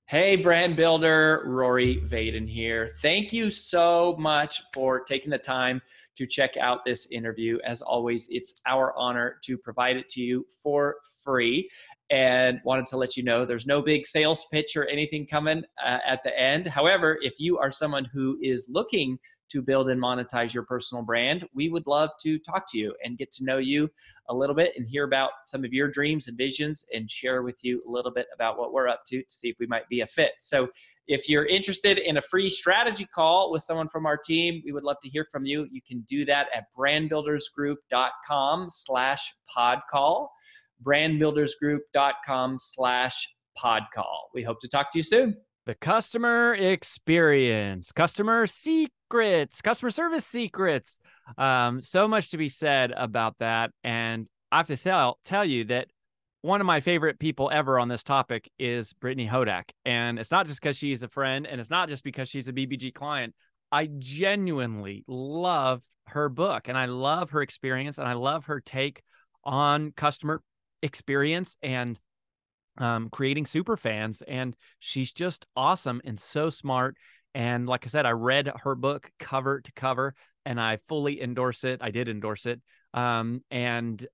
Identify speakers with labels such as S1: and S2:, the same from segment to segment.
S1: Hey, brand builder, Rory Vaden here. Thank you so much for taking the time to check out this interview. As always, it's our honor to provide it to you for free. And wanted to let you know there's no big sales pitch or anything coming at the end. However, if you are someone who is looking to build and monetize your personal brand, we would love to talk to you and get to know you a little bit and hear about some of your dreams and visions and share with you a little bit about what we're up to see if we might be a fit. So if you're interested in a free strategy call with someone from our team, we would love to hear from you. You can do that at brandbuildersgroup.com/podcall, brandbuildersgroup.com/podcall. We hope to talk to you soon.
S2: The customer experience, customer secrets, customer service secrets. So much to be said about that. And I have to tell you that one of my favorite people ever on this topic is Brittany Hodak. And it's not just because she's a friend, and it's not just because she's a BBG client. I genuinely love her book, and I love her experience, and I love her take on customer experience and creating super fans. And she's just awesome and so smart. And like I said, I read her book cover to cover, and I fully endorse it. I did endorse it. It's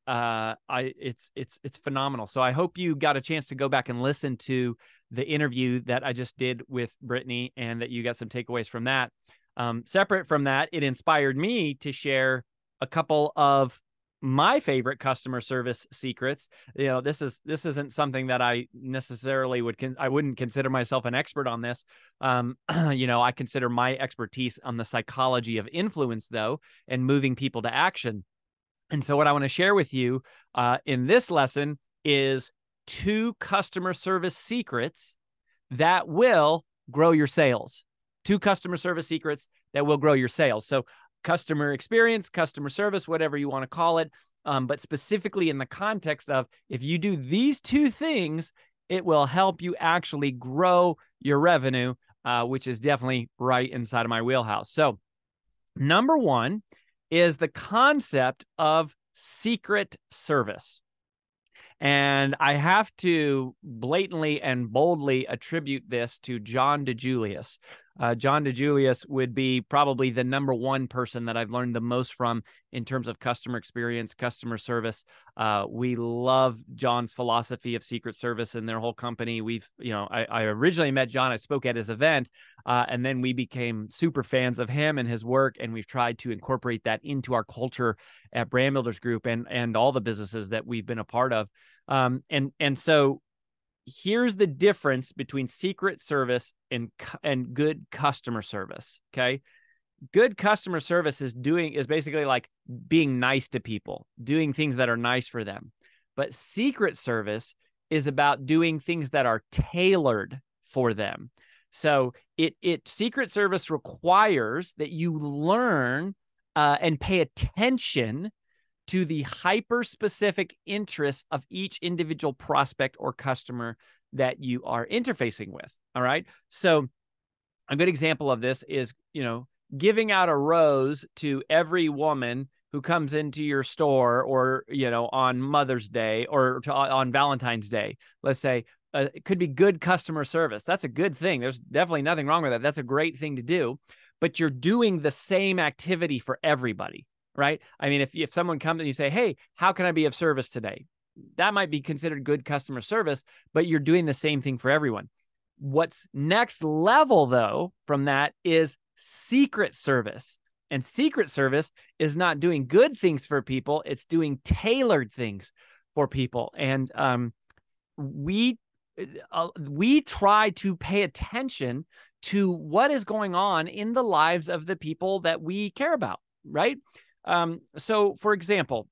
S2: phenomenal. So I hope you got a chance to go back and listen to the interview that I just did with Brittany, and that you got some takeaways from that. Separate from that, it inspired me to share a couple of my favorite customer service secrets. You know, this isn't something that I necessarily I wouldn't consider myself an expert on this. I consider my expertise on the psychology of influence, though, and moving people to action. And so what I want to share with you in this lesson is 2 customer service secrets that will grow your sales. 2 customer service secrets that will grow your sales. So customer experience, customer service, whatever you want to call it. But specifically in the context of, if you do these 2 things, it will help you actually grow your revenue, which is definitely right inside of my wheelhouse. So number 1 is the concept of secret service. And I have to blatantly and boldly attribute this to John DeJulius. John DeJulius would be probably the number 1 person that I've learned the most from in terms of customer experience, customer service. We love John's philosophy of secret service and their whole company. I originally met John. I spoke at his event, and then we became super fans of him and his work. And we've tried to incorporate that into our culture at Brand Builders Group and all the businesses that we've been a part of. So here's the difference between secret service and good customer service. Okay. Good customer service is basically like being nice to people, doing things that are nice for them. But secret service is about doing things that are tailored for them. So secret service requires that you learn and pay attention to the hyper-specific interests of each individual prospect or customer that you are interfacing with. All right. So a good example of this is, giving out a rose to every woman who comes into your store, or, on Mother's Day or on Valentine's Day. Let's say it could be good customer service. That's a good thing. There's definitely nothing wrong with that. That's a great thing to do, but you're doing the same activity for everybody. Right? I mean, if someone comes and you say, hey, how can I be of service today? That might be considered good customer service, but you're doing the same thing for everyone. What's next level, though, from that is secret service. And secret service is not doing good things for people. It's doing tailored things for people. And we try to pay attention to what is going on in the lives of the people that we care about, right? So for example,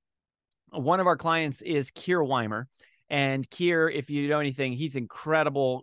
S2: one of our clients is Keir Weimer, and Keir, if you know anything, he's incredible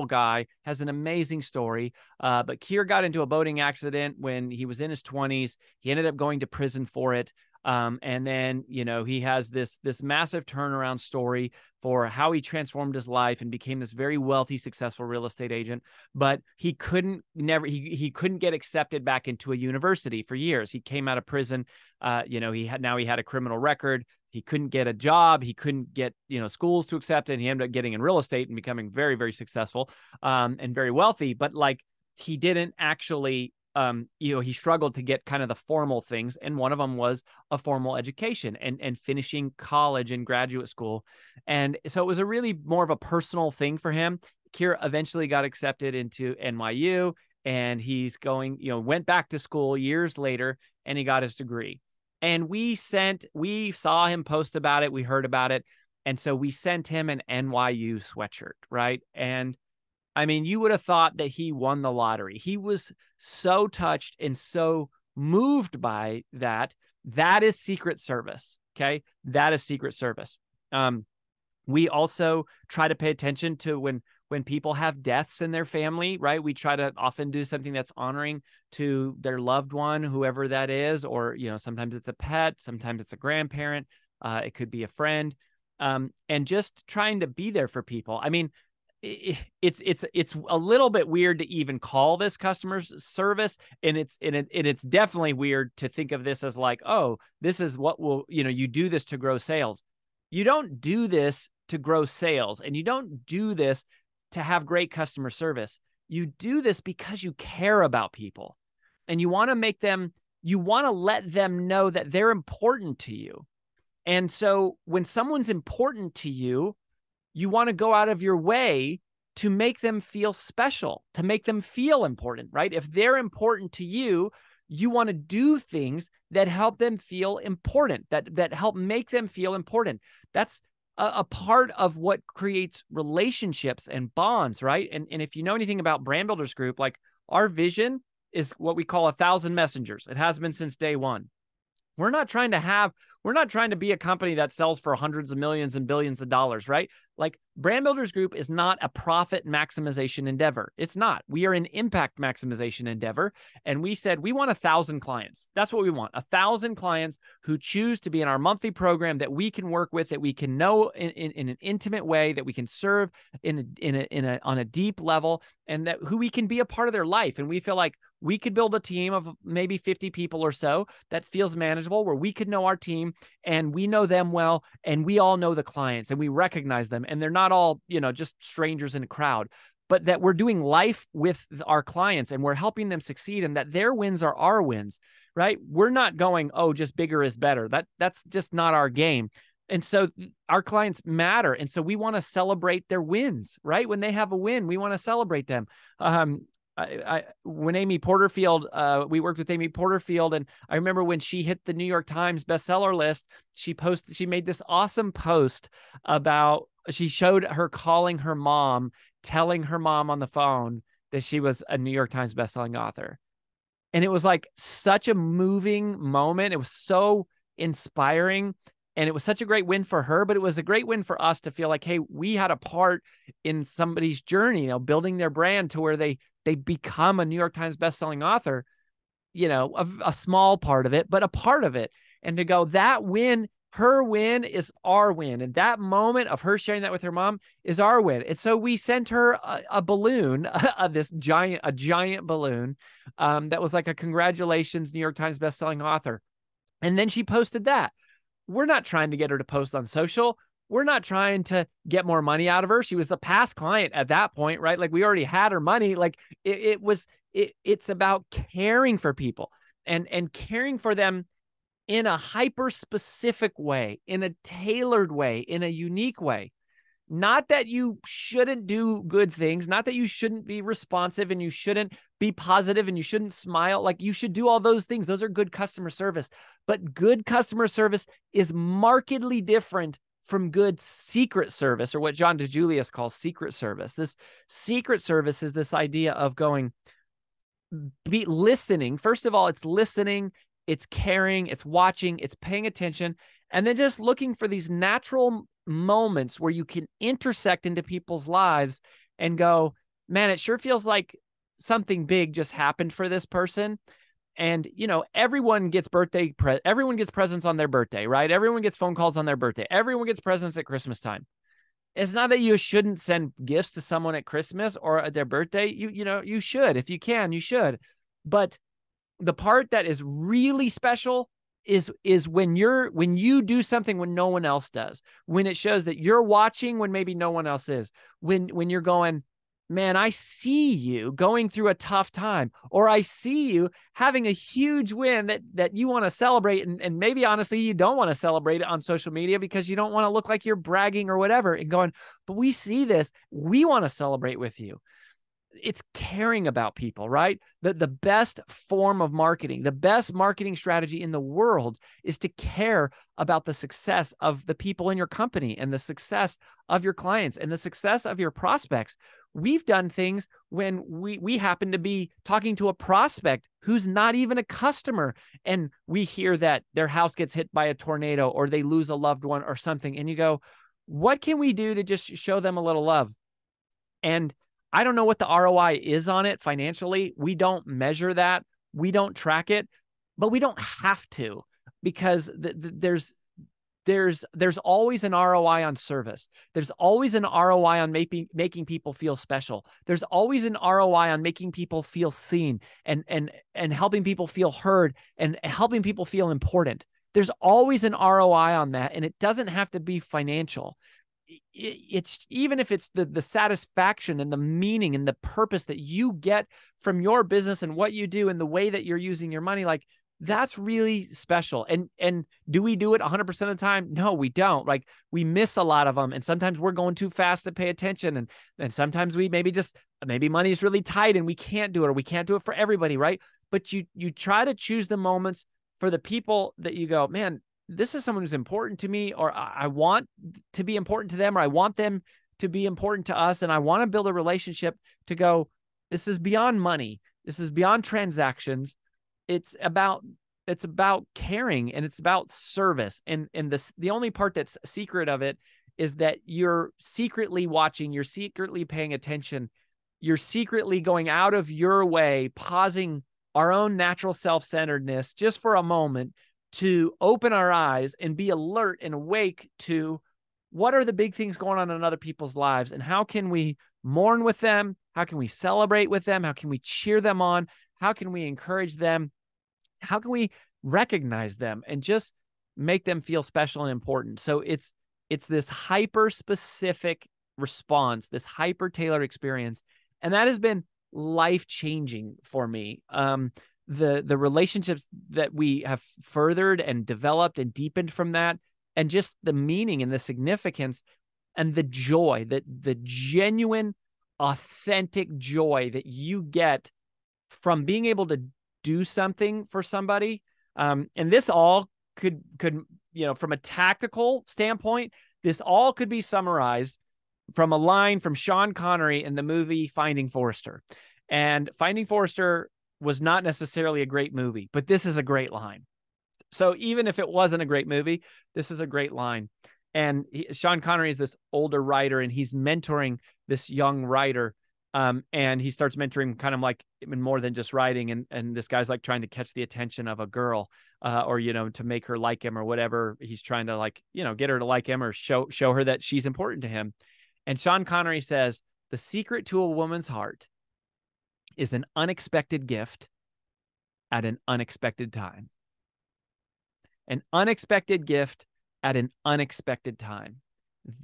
S2: guy, has an amazing story. But Keir got into a boating accident when he was in his 20s. He ended up going to prison for it. And then, he has this massive turnaround story for how he transformed his life and became this very wealthy, successful real estate agent. But he couldn't get accepted back into a university for years. He came out of prison. He had a criminal record. He couldn't get a job. He couldn't get, schools to accept it. He ended up getting in real estate and becoming very, very successful, and very wealthy. But he didn't actually, he struggled to get kind of the formal things. And one of them was a formal education and finishing college and graduate school. And so it was a really more of a personal thing for him. Kira eventually got accepted into NYU, and he's went back to school years later, and he got his degree. And we saw him post about it. We heard about it. And so we sent him an NYU sweatshirt, right? And I mean, you would have thought that he won the lottery. He was so touched and so moved by that. That is Secret Service. Okay. That is Secret Service. We also try to pay attention to when people have deaths in their family, right? We try to often do something that's honoring to their loved one, whoever that is, or, sometimes it's a pet, sometimes it's a grandparent, it could be a friend, and just trying to be there for people. I mean, it's a little bit weird to even call this customer service, and it's definitely weird to think of this as like, oh, this is what will, you do this to grow sales. You don't do this to grow sales, and you don't do this to have great customer service. You do this because you care about people, and you want to let them know that they're important to you. And so when someone's important to you, you want to go out of your way to make them feel special, to make them feel important, right? If they're important to you, you want to do things that help them feel important, that help make them feel important. That's a part of what creates relationships and bonds, right? And if you know anything about Brand Builders Group, like, our vision is what we call 1,000 messengers. It has been since day one. We're not trying to be a company that sells for hundreds of millions and billions of dollars, right? Like, Brand Builders Group is not a profit maximization endeavor. It's not. We are an impact maximization endeavor. And we said we want 1,000 clients. That's what we want. 1,000 clients who choose to be in our monthly program, that we can work with, that we can know in an intimate way, that we can serve on a deep level, and that who we can be a part of their life. And we feel like we could build a team of maybe 50 people or so that feels manageable, where we could know our team and we know them well, and we all know the clients and we recognize them, and they're not all, just strangers in a crowd, but that we're doing life with our clients and we're helping them succeed, and that their wins are our wins, right? We're not going, oh, just bigger is better. That's just not our game. And so our clients matter. And so we want to celebrate their wins, right? When they have a win, we want to celebrate them. When Amy Porterfield, we worked with Amy Porterfield, and I remember when she hit the New York Times bestseller list, she made this awesome post about, she showed her calling her mom, telling her mom on the phone that she was a New York Times bestselling author. And it was like such a moving moment. It was so inspiring. And it was such a great win for her, but it was a great win for us to feel like, hey, we had a part in somebody's journey, building their brand to where they become a New York Times bestselling author, a small part of it, but a part of it. And to go, that win, her win is our win. And that moment of her sharing that with her mom is our win. And so we sent her a balloon, a giant balloon that was like a congratulations, New York Times bestselling author. And then she posted that. We're not trying to get her to post on social. We're not trying to get more money out of her. She was a past client at that point, right? Like, we already had her money. Like, it's about caring for people and caring for them in a hyper specific way, in a tailored way, in a unique way. Not that you shouldn't do good things, not that you shouldn't be responsive and you shouldn't be positive and you shouldn't smile. Like, you should do all those things. Those are good customer service. But good customer service is markedly different from good secret service, or what John DeJulius calls secret service. This secret service is this idea of be listening. First of all, it's listening, it's caring, it's watching, it's paying attention, and then just looking for these natural moments where you can intersect into people's lives and go, man, it sure feels like something big just happened for this person. And, everyone gets everyone gets presents on their birthday, right? Everyone gets phone calls on their birthday. Everyone gets presents at Christmas time. It's not that you shouldn't send gifts to someone at Christmas or at their birthday. You should. If you can, you should. But the part that is really special is when you do something when no one else does, when it shows that you're watching when maybe no one else is, when you're going, man, I see you going through a tough time, or I see you having a huge win that you want to celebrate. And maybe honestly, you don't want to celebrate it on social media because you don't want to look like you're bragging or whatever, and going, but we see this, we want to celebrate with you. It's caring about people, right? The best form of marketing, the best marketing strategy in the world is to care about the success of the people in your company and the success of your clients and the success of your prospects. We've done things when we happen to be talking to a prospect who's not even a customer, and we hear that their house gets hit by a tornado or they lose a loved one or something. And you go, what can we do to just show them a little love? And I don't know what the ROI is on it financially. We don't measure that. We don't track it, but we don't have to, because there's always an ROI on service. There's always an ROI on making people feel special. There's always an ROI on making people feel seen and helping people feel heard and helping people feel important. There's always an ROI on that, and it doesn't have to be financial. It's even if it's the satisfaction and the meaning and the purpose that you get from your business and what you do and the way that you're using your money, like, that's really special. And do we do it 100% of the time? No, we don't. Like, we miss a lot of them. And sometimes we're going too fast to pay attention. And sometimes we maybe money is really tight and we can't do it, or we can't do it for everybody. Right. But you try to choose the moments for the people that you go, man, this is someone who's important to me, or I want to be important to them, or I want them to be important to us. And I want to build a relationship to go, this is beyond money. This is beyond transactions. It's about caring, and it's about service. And the only part that's secret of it is that you're secretly watching, you're secretly paying attention, you're secretly going out of your way, pausing our own natural self-centeredness just for a moment to open our eyes and be alert and awake to what are the big things going on in other people's lives, and how can we mourn with them? How can we celebrate with them? How can we cheer them on? How can we encourage them? How can we recognize them and just make them feel special and important? So it's this hyper-specific response, this hyper-tailored experience, and that has been life-changing for me. The relationships that we have furthered and developed and deepened from that, and just the meaning and the significance and the joy, the genuine, authentic joy that you get from being able to do something for somebody. And this all could, from a tactical standpoint, this all could be summarized from a line from Sean Connery in the movie Finding Forrester. And Finding Forrester was not necessarily a great movie, but this is a great line. So even if it wasn't a great movie, this is a great line. And Sean Connery is this older writer, and he's mentoring this young writer. And he starts mentoring kind of like more than just writing. And this guy's like trying to catch the attention of a girl, or, to make her like him or whatever. He's trying to get her to like him or show her that she's important to him. And Sean Connery says, the secret to a woman's heart is an unexpected gift at an unexpected time. An unexpected gift at an unexpected time.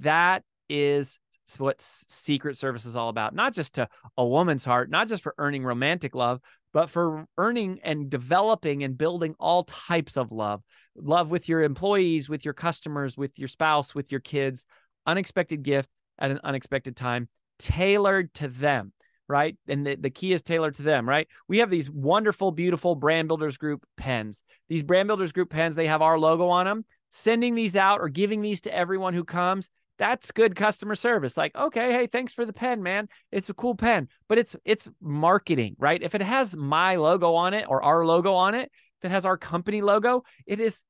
S2: That is what Secret Service is all about. Not just to a woman's heart, not just for earning romantic love, but for earning and developing and building all types of love. Love with your employees, with your customers, with your spouse, with your kids. Unexpected gift at an unexpected time, tailored to them. Right. And the key is tailored to them. Right. We have these wonderful, beautiful Brand Builders Group pens. These Brand Builders Group pens, they have our logo on them. Sending these out or giving these to everyone who comes, that's good customer service. Like, okay, hey, thanks for the pen, man. It's a cool pen, but it's marketing, right? If it has my logo on it or our logo on it, if it has our company logo, it's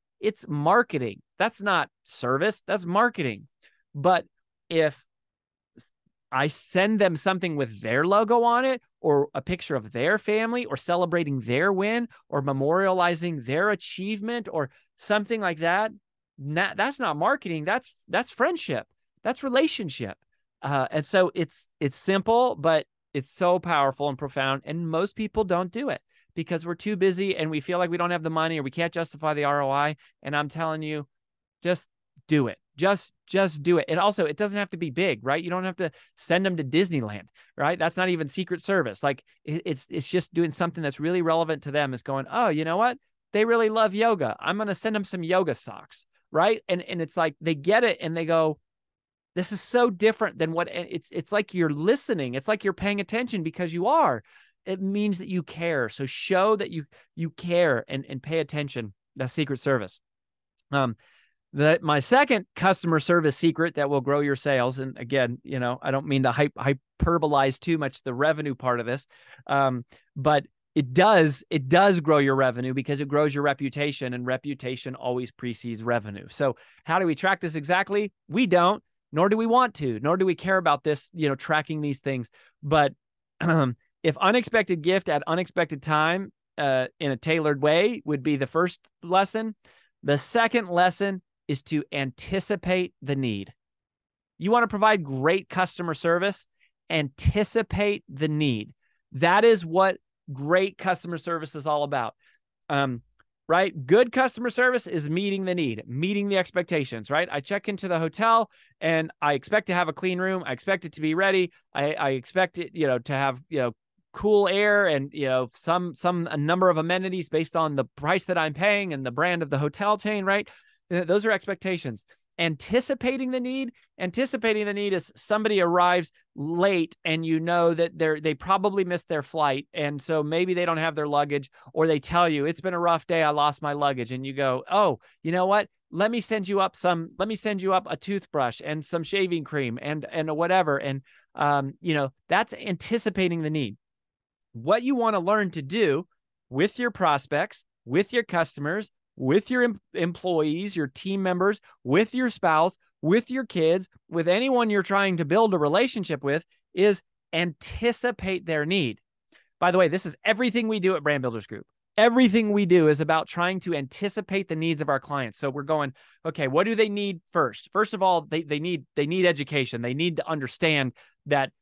S2: marketing. That's not service, that's marketing. But if I send them something with their logo on it, or a picture of their family, or celebrating their win, or memorializing their achievement, or something like that, that's not marketing. That's friendship. That's relationship. And so it's simple, but it's so powerful and profound. And most people don't do it because we're too busy and we feel like we don't have the money or we can't justify the ROI. And I'm telling you, just do it. Just do it. And also, it doesn't have to be big, right? You don't have to send them to Disneyland, right? That's not even Secret Service. Like it's just doing something that's really relevant to them. Is going, oh, you know what? They really love yoga. I'm going to send them some yoga socks, right? And it's like they get it and they go, this is so different than what it's like you're listening. It's like you're paying attention because you are. It means that you care. So show that you care and pay attention. That's Secret Service. My second customer service secret that will grow your sales, and again, I don't mean to hyperbolize too much the revenue part of this, but it does grow your revenue because it grows your reputation, and reputation always precedes revenue. So how do we track this exactly? We don't, nor do we want to, nor do we care about this, tracking these things. But if unexpected gift at unexpected time in a tailored way would be the first lesson. The second lesson is to anticipate the need. You want to provide great customer service, anticipate the need. That is what great customer service is all about. Right? Good customer service is meeting the need, meeting the expectations, right? I check into the hotel and I expect to have a clean room. I expect it to be ready. I expect it, to have, cool air and, a number of amenities based on the price that I'm paying and the brand of the hotel chain, right? Those are expectations. Anticipating the need is somebody arrives late and that they probably missed their flight. And so maybe they don't have their luggage, or they tell you it's been a rough day. I lost my luggage. And you go, oh, you know what? Let me send you up a toothbrush and some shaving cream and whatever. And, that's anticipating the need. What you want to learn to do with your prospects, with your customers, with your employees, your team members, with your spouse, with your kids, with anyone you're trying to build a relationship with, is anticipate their need. By the way, this is everything we do at Brand Builders Group. Everything we do is about trying to anticipate the needs of our clients. So we're going, okay, what do they need first? First of all, they need education. They need to understand that,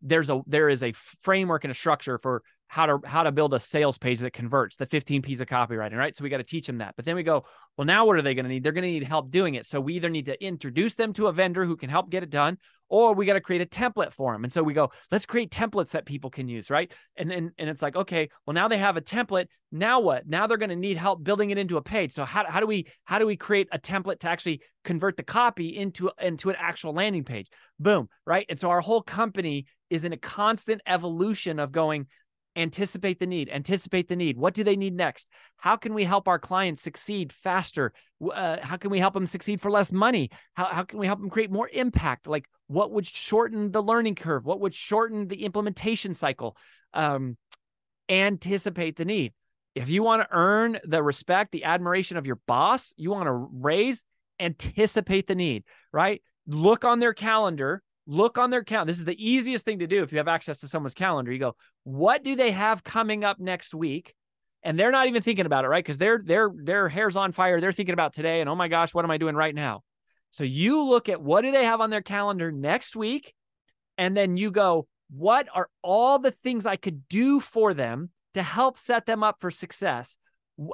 S2: there is a framework and a structure for how to build a sales page that converts, the 15 piece of copywriting, right? So we got to teach them that. But then we go, well, now what are they going to need? They're going to need help doing it. So we either need to introduce them to a vendor who can help get it done, or we got to create a template for them. And so we go, let's create templates that people can use, right? And it's like, okay, well, now they have a template. Now what? Now they're going to need help building it into a page. So how do we create a template to actually convert the copy into an actual landing page? Boom, right? And so our whole company is in a constant evolution of going, anticipate the need. What do they need next? How can we help our clients succeed faster? How can we help them succeed for less money? How can we help them create more impact? Like, what would shorten the learning curve? What would shorten the implementation cycle? Anticipate the need. If you want to earn the respect, the admiration of your boss, you want to raise, anticipate the need, right? Look on their calendar. This is the easiest thing to do if you have access to someone's calendar. You go, what do they have coming up next week? And they're not even thinking about it, right? Because their hair's on fire. They're thinking about today. And oh my gosh, what am I doing right now? So you look at what do they have on their calendar next week? And then you go, what are all the things I could do for them to help set them up for success?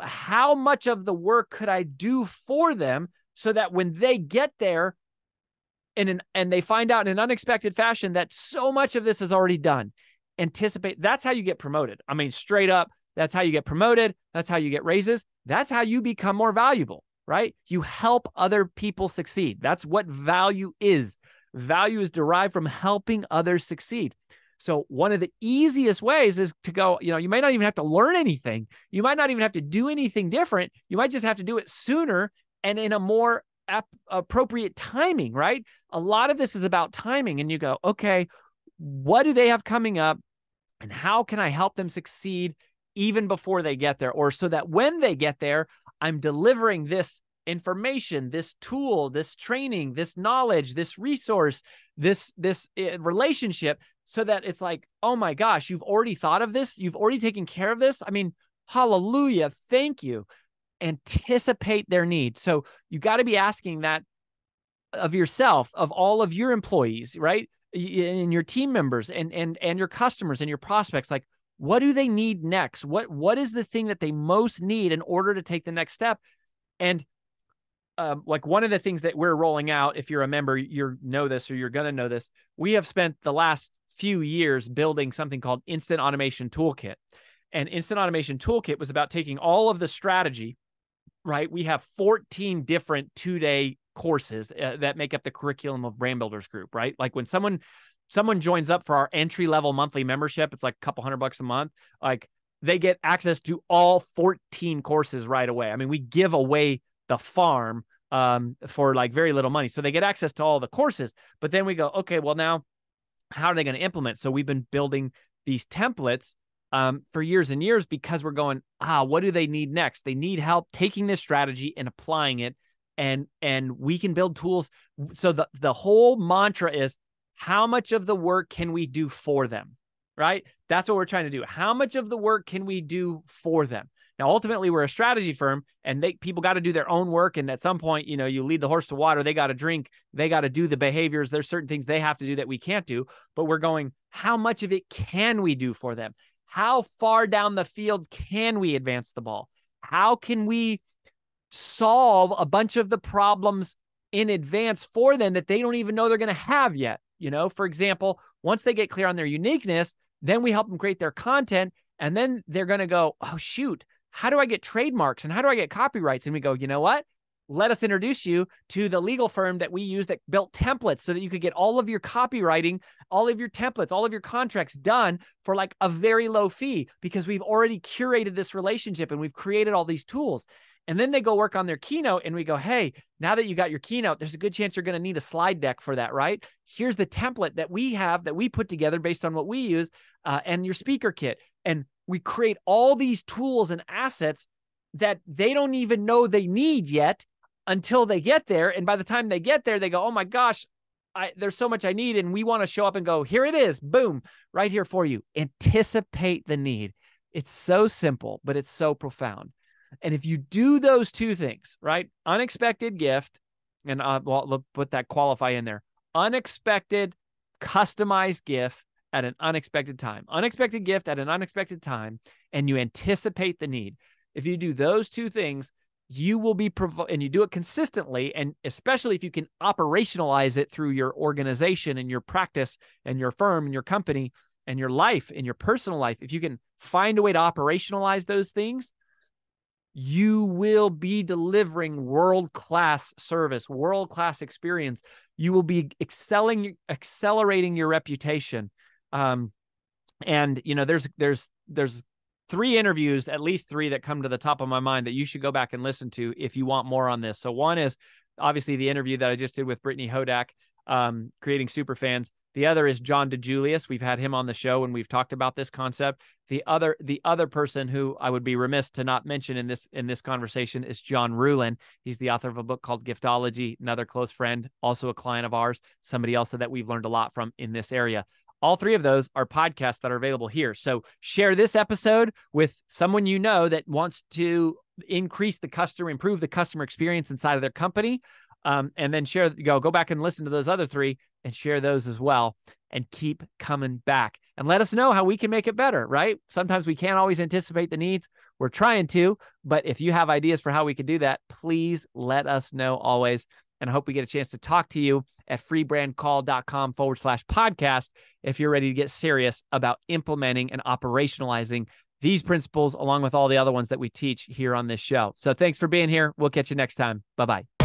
S2: How much of the work could I do for them so that when they get there, and they find out in an unexpected fashion that so much of this is already done? Anticipate. That's how you get promoted. I mean, straight up, that's how you get promoted. That's how you get raises. That's how you become more valuable, right? You help other people succeed. That's what value is. Value is derived from helping others succeed. So one of the easiest ways is to go, you might not even have to learn anything. You might not even have to do anything different. You might just have to do it sooner and in a more appropriate timing, right? A lot of this is about timing. And you go, okay, what do they have coming up? And how can I help them succeed even before they get there? Or so that when they get there, I'm delivering this information, this tool, this training, this knowledge, this resource, this relationship, so that it's like, oh my gosh, you've already thought of this. You've already taken care of this. I mean, hallelujah. Thank you. Anticipate their needs. So you got to be asking that of yourself, of all of your employees, right? And your team members and your customers and your prospects. Like, what do they need next? What is the thing that they most need in order to take the next step? And like one of the things that we're rolling out, if you're a member, you know this, or you're going to know this. We have spent the last few years building something called Instant Automation Toolkit. And Instant Automation Toolkit was about taking all of the strategy, right? We have 14 different 2-day courses that make up the curriculum of Brand Builders Group, right? Like when someone joins up for our entry-level monthly membership, it's like a couple $100 a month. Like they get access to all 14 courses right away. I mean, we give away the farm for like very little money. So they get access to all the courses, but then we go, okay, well now how are they going to implement? So we've been building these templates for years and years because we're going, what do they need next? They need help taking this strategy and applying it. And we can build tools. So the whole mantra is, how much of the work can we do for them? Right? That's what we're trying to do. How much of the work can we do for them? Now, ultimately, we're a strategy firm, and people got to do their own work. And at some point, you lead the horse to water. They got to drink. They got to do the behaviors. There's certain things they have to do that we can't do. But we're going, how much of it can we do for them? How far down the field can we advance the ball? How can we solve a bunch of the problems in advance for them that they don't even know they're going to have yet? For example, once they get clear on their uniqueness, then we help them create their content. And then they're going to go, oh, shoot, how do I get trademarks and how do I get copyrights? And we go, you know what? Let us introduce you to the legal firm that we use that built templates so that you could get all of your copywriting, all of your templates, all of your contracts done for like a very low fee, because we've already curated this relationship and we've created all these tools. And then they go work on their keynote and we go, hey, now that you got your keynote, there's a good chance you're going to need a slide deck for that, right? Here's the template that we have that we put together based on what we use and your speaker kit. And we create all these tools and assets that they don't even know they need yet until they get there. And by the time they get there, they go, oh my gosh, there's so much I need. And we want to show up and go, here it is, boom, right here for you. Anticipate the need. It's so simple, but it's so profound. And if you do those two things, right? Unexpected gift, and we'll put that qualify in there. Unexpected, customized gift at an unexpected time. Unexpected gift at an unexpected time, and you anticipate the need. If you do those two things, you will be, and you do it consistently, and especially if you can operationalize it through your organization and your practice and your firm and your company and your life and your personal life, if you can find a way to operationalize those things, you will be delivering world-class service, world-class experience. You will be accelerating your reputation. And there's 3 interviews, at least 3 that come to the top of my mind that you should go back and listen to if you want more on this. So one is obviously the interview that I just did with Brittany Hodak, creating superfans. The other is John DeJulius. We've had him on the show and we've talked about this concept. The other person who I would be remiss to not mention in this conversation is John Ruhlin. He's the author of a book called Giftology, another close friend, also a client of ours, somebody else that we've learned a lot from in this area. All 3 of those are podcasts that are available here. So share this episode with someone you know that wants to improve the customer experience inside of their company. And then go back and listen to those other 3 and share those as well, and keep coming back and let us know how we can make it better, right? Sometimes we can't always anticipate the needs. We're trying to, but if you have ideas for how we could do that, please let us know always. And I hope we get a chance to talk to you at freebrandcall.com/podcast if you're ready to get serious about implementing and operationalizing these principles along with all the other ones that we teach here on this show. So thanks for being here. We'll catch you next time. Bye-bye.